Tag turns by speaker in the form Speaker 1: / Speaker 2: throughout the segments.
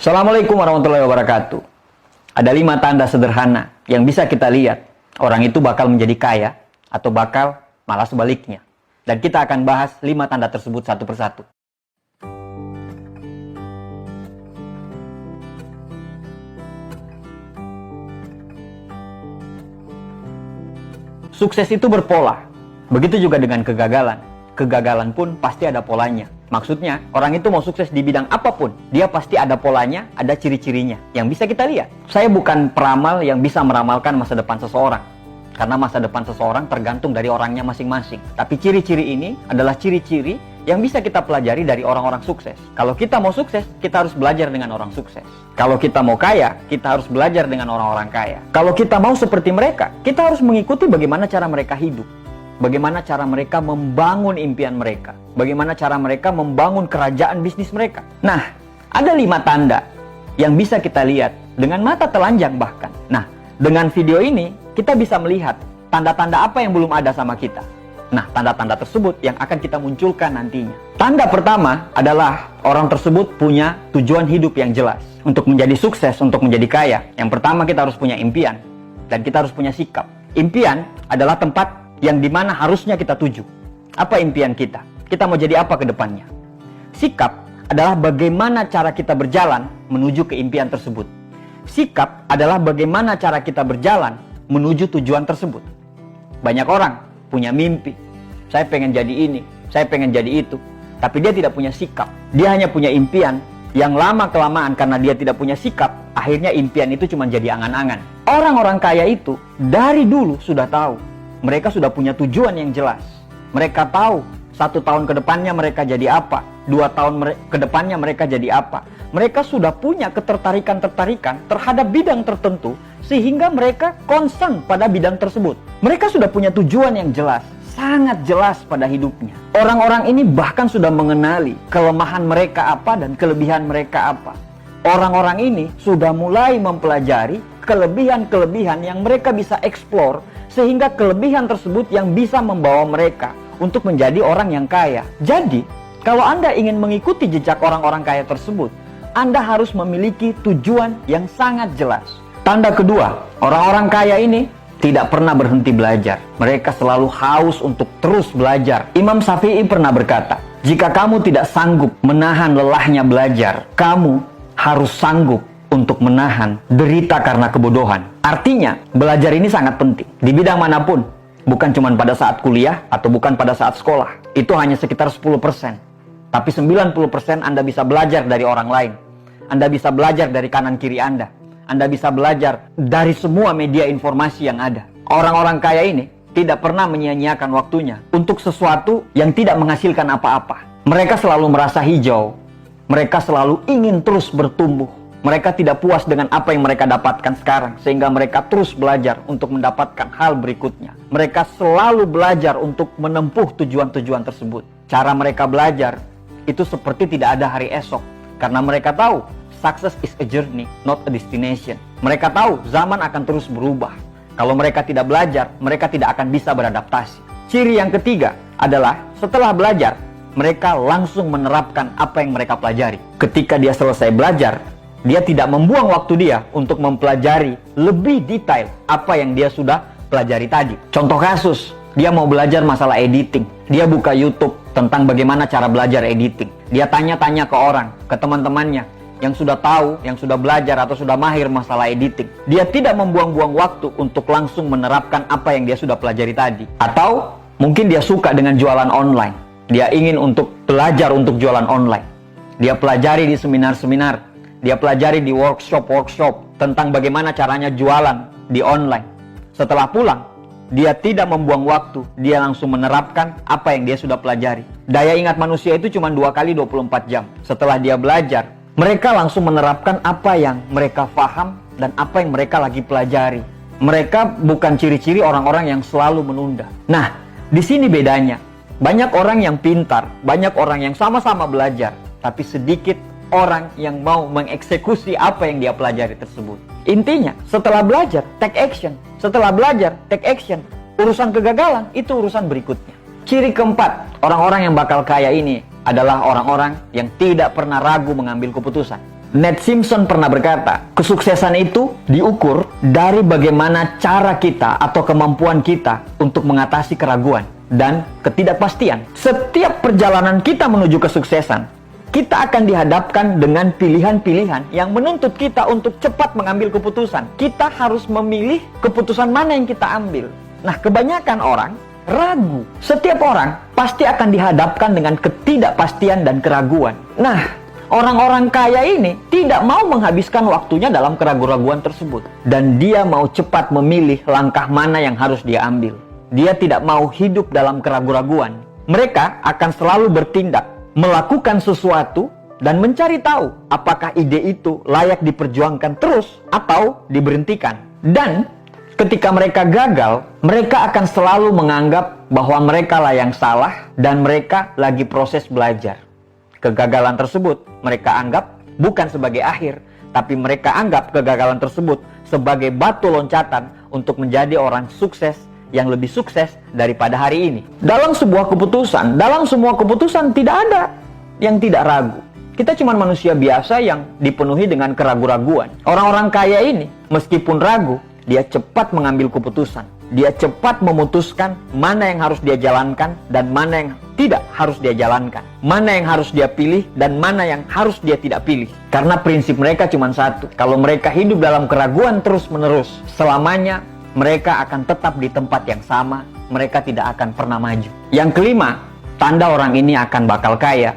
Speaker 1: Assalamualaikum warahmatullahi wabarakatuh. Ada 5 tanda sederhana yang bisa kita lihat orang itu bakal menjadi kaya atau bakal malah sebaliknya. Dan kita akan bahas 5 tanda tersebut satu persatu. Sukses itu berpola. Begitu juga dengan kegagalan. Kegagalan pun pasti ada polanya. Maksudnya, orang itu mau sukses di bidang apapun, dia pasti ada polanya, ada ciri-cirinya yang bisa kita lihat. Saya bukan peramal yang bisa meramalkan masa depan seseorang. Karena masa depan seseorang tergantung dari orangnya masing-masing. Tapi ciri-ciri ini adalah ciri-ciri yang bisa kita pelajari dari orang-orang sukses. Kalau kita mau sukses, kita harus belajar dengan orang sukses. Kalau kita mau kaya, kita harus belajar dengan orang-orang kaya. Kalau kita mau seperti mereka, kita harus mengikuti bagaimana cara mereka hidup. Bagaimana cara mereka membangun impian mereka. Bagaimana cara mereka membangun kerajaan bisnis mereka. Nah, ada 5 tanda yang bisa kita lihat dengan mata telanjang bahkan. Nah, dengan video ini, kita bisa melihat tanda-tanda apa yang belum ada sama kita. Nah, tanda-tanda tersebut yang akan kita munculkan nantinya. Tanda pertama adalah orang tersebut punya tujuan hidup yang jelas. Untuk menjadi sukses, untuk menjadi kaya, yang pertama kita harus punya impian. Dan kita harus punya sikap. Impian adalah tempat yang dimana harusnya kita tuju. Apa impian kita? Kita mau jadi apa ke depannya? Sikap adalah bagaimana cara kita berjalan menuju ke impian tersebut. Sikap adalah bagaimana cara kita berjalan menuju tujuan tersebut. Banyak orang punya mimpi. Saya pengen jadi ini, saya pengen jadi itu. Tapi dia tidak punya sikap. Dia hanya punya impian yang lama-kelamaan karena dia tidak punya sikap. Akhirnya impian itu cuma jadi angan-angan. Orang-orang kaya itu dari dulu sudah tahu. Mereka sudah punya tujuan yang jelas. Mereka tahu 1 tahun ke depannya mereka jadi apa, 2 tahun ke depannya mereka jadi apa. Mereka sudah punya ketertarikan-tertarikan terhadap bidang tertentu sehingga mereka concern pada bidang tersebut. Mereka sudah punya tujuan yang jelas, sangat jelas pada hidupnya. Orang-orang ini bahkan sudah mengenali kelemahan mereka apa dan kelebihan mereka apa. Orang-orang ini sudah mulai mempelajari kelebihan-kelebihan yang mereka bisa explore sehingga kelebihan tersebut yang bisa membawa mereka untuk menjadi orang yang kaya. Jadi, kalau Anda ingin mengikuti jejak orang-orang kaya tersebut, Anda harus memiliki tujuan yang sangat jelas. Tanda kedua, orang-orang kaya ini tidak pernah berhenti belajar. Mereka selalu haus untuk terus belajar. Imam Syafi'i pernah berkata, jika kamu tidak sanggup menahan lelahnya belajar, kamu harus sanggup untuk menahan derita karena kebodohan. Artinya, belajar ini sangat penting. Di bidang manapun, bukan cuma pada saat kuliah atau bukan pada saat sekolah. Itu hanya sekitar 10%. Tapi 90% Anda bisa belajar dari orang lain. Anda bisa belajar dari kanan kiri Anda. Anda bisa belajar dari semua media informasi yang ada. Orang-orang kaya ini tidak pernah menyia-nyiakan waktunya untuk sesuatu yang tidak menghasilkan apa-apa. Mereka selalu merasa hijau. Mereka selalu ingin terus bertumbuh. Mereka tidak puas dengan apa yang mereka dapatkan sekarang, sehingga mereka terus belajar untuk mendapatkan hal berikutnya. Mereka selalu belajar untuk menempuh tujuan-tujuan tersebut. Cara mereka belajar itu seperti tidak ada hari esok, karena mereka tahu success is a journey, not a destination. Mereka tahu zaman akan terus berubah. Kalau mereka tidak belajar, mereka tidak akan bisa beradaptasi. Ciri yang ketiga adalah setelah belajar, mereka langsung menerapkan apa yang mereka pelajari. Ketika dia selesai belajar, dia tidak membuang waktu dia untuk mempelajari lebih detail apa yang dia sudah pelajari tadi. Contoh kasus, dia mau belajar masalah editing. Dia buka YouTube tentang bagaimana cara belajar editing. Dia tanya-tanya ke orang, ke teman-temannya yang sudah tahu, yang sudah belajar atau sudah mahir masalah editing. Dia tidak membuang-buang waktu untuk langsung menerapkan apa yang dia sudah pelajari tadi. Atau mungkin dia suka dengan jualan online. Dia ingin untuk belajar untuk jualan online. Dia pelajari di seminar-seminar. Dia pelajari di workshop tentang bagaimana caranya jualan di online. Setelah pulang, dia tidak membuang waktu. Dia langsung menerapkan apa yang dia sudah pelajari. Daya ingat manusia itu cuma 2 kali 24 jam. Setelah dia belajar, mereka langsung menerapkan apa yang mereka paham dan apa yang mereka lagi pelajari. Mereka bukan ciri-ciri orang-orang yang selalu menunda. Nah, di sini bedanya. Banyak orang yang pintar, banyak orang yang sama-sama belajar, tapi sedikit orang yang mau mengeksekusi apa yang dia pelajari tersebut. Intinya, setelah belajar, take action. Setelah belajar, take action. Urusan kegagalan, itu urusan berikutnya. Ciri keempat, orang-orang yang bakal kaya ini adalah orang-orang yang tidak pernah ragu mengambil keputusan. Ned Simpson pernah berkata, kesuksesan itu diukur dari bagaimana cara kita atau kemampuan kita untuk mengatasi keraguan dan ketidakpastian. Setiap perjalanan kita menuju kesuksesan, kita akan dihadapkan dengan pilihan-pilihan yang menuntut kita untuk cepat mengambil keputusan. Kita harus memilih keputusan mana yang kita ambil. Nah, kebanyakan orang ragu. Setiap orang pasti akan dihadapkan dengan ketidakpastian dan keraguan. Nah, orang-orang kaya ini tidak mau menghabiskan waktunya dalam keraguan-keraguan tersebut. Dan dia mau cepat memilih langkah mana yang harus dia ambil. Dia tidak mau hidup dalam keraguan-keraguan. Mereka akan selalu bertindak, melakukan sesuatu, dan mencari tahu apakah ide itu layak diperjuangkan terus atau diberhentikan. Dan ketika mereka gagal, mereka akan selalu menganggap bahwa mereka lah yang salah dan mereka lagi proses belajar. Kegagalan tersebut mereka anggap bukan sebagai akhir, tapi mereka anggap kegagalan tersebut sebagai batu loncatan untuk menjadi orang sukses yang lebih sukses daripada hari ini. Dalam semua keputusan tidak ada yang tidak ragu. Kita cuma manusia biasa yang dipenuhi dengan keraguan-raguan. Orang-orang kaya ini, meskipun ragu, dia cepat mengambil keputusan. Dia cepat memutuskan mana yang harus dia jalankan dan mana yang tidak harus dia jalankan. Mana yang harus dia pilih dan mana yang harus dia tidak pilih. Karena prinsip mereka cuma satu. Kalau mereka hidup dalam keraguan terus-menerus, selamanya mereka akan tetap di tempat yang sama. Mereka tidak akan pernah maju. Yang kelima, tanda orang ini akan bakal kaya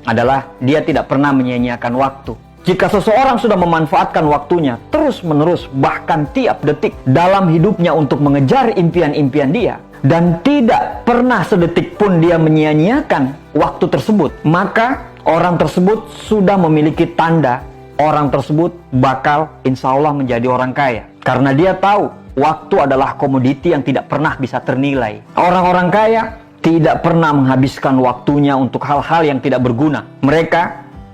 Speaker 1: adalah dia tidak pernah menyia-nyiakan waktu. Jika seseorang sudah memanfaatkan waktunya terus-menerus, bahkan tiap detik dalam hidupnya untuk mengejar impian-impian dia, dan tidak pernah sedetik pun dia menyia-nyiakan waktu tersebut, maka orang tersebut sudah memiliki tanda orang tersebut bakal insya Allah menjadi orang kaya. Karena dia tahu waktu adalah komoditi yang tidak pernah bisa ternilai. Orang-orang kaya tidak pernah menghabiskan waktunya untuk hal-hal yang tidak berguna. Mereka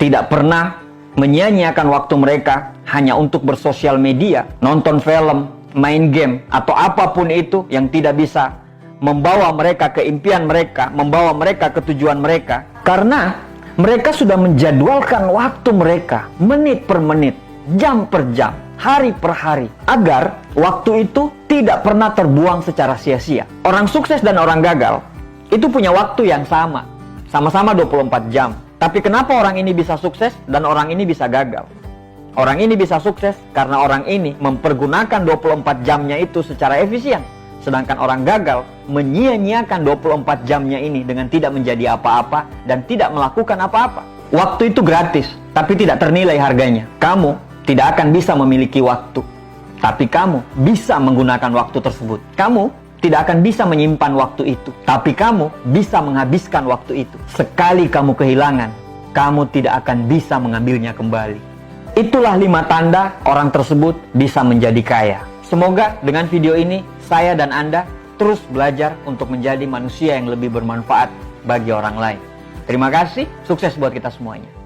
Speaker 1: tidak pernah menyia-nyiakan waktu mereka hanya untuk bersosial media, nonton film, main game, atau apapun itu yang tidak bisa membawa mereka ke impian mereka, membawa mereka ke tujuan mereka. Karena mereka sudah menjadwalkan waktu mereka menit per menit, jam per jam, hari per hari, agar waktu itu tidak pernah terbuang secara sia-sia. Orang sukses dan orang gagal itu punya waktu yang sama, sama-sama 24 jam. Tapi kenapa orang ini bisa sukses dan orang ini bisa gagal? Orang ini bisa sukses karena orang ini mempergunakan 24 jamnya itu secara efisien. Sedangkan orang gagal menyia-nyiakan 24 jamnya ini dengan tidak menjadi apa-apa dan tidak melakukan apa-apa. Waktu itu gratis, tapi tidak ternilai harganya. Kamu tidak akan bisa memiliki waktu, tapi kamu bisa menggunakan waktu tersebut. Kamu tidak akan bisa menyimpan waktu itu, tapi kamu bisa menghabiskan waktu itu. Sekali kamu kehilangan, kamu tidak akan bisa mengambilnya kembali. Itulah 5 tanda orang tersebut bisa menjadi kaya. Semoga dengan video ini, saya dan Anda terus belajar untuk menjadi manusia yang lebih bermanfaat bagi orang lain. Terima kasih, sukses buat kita semuanya.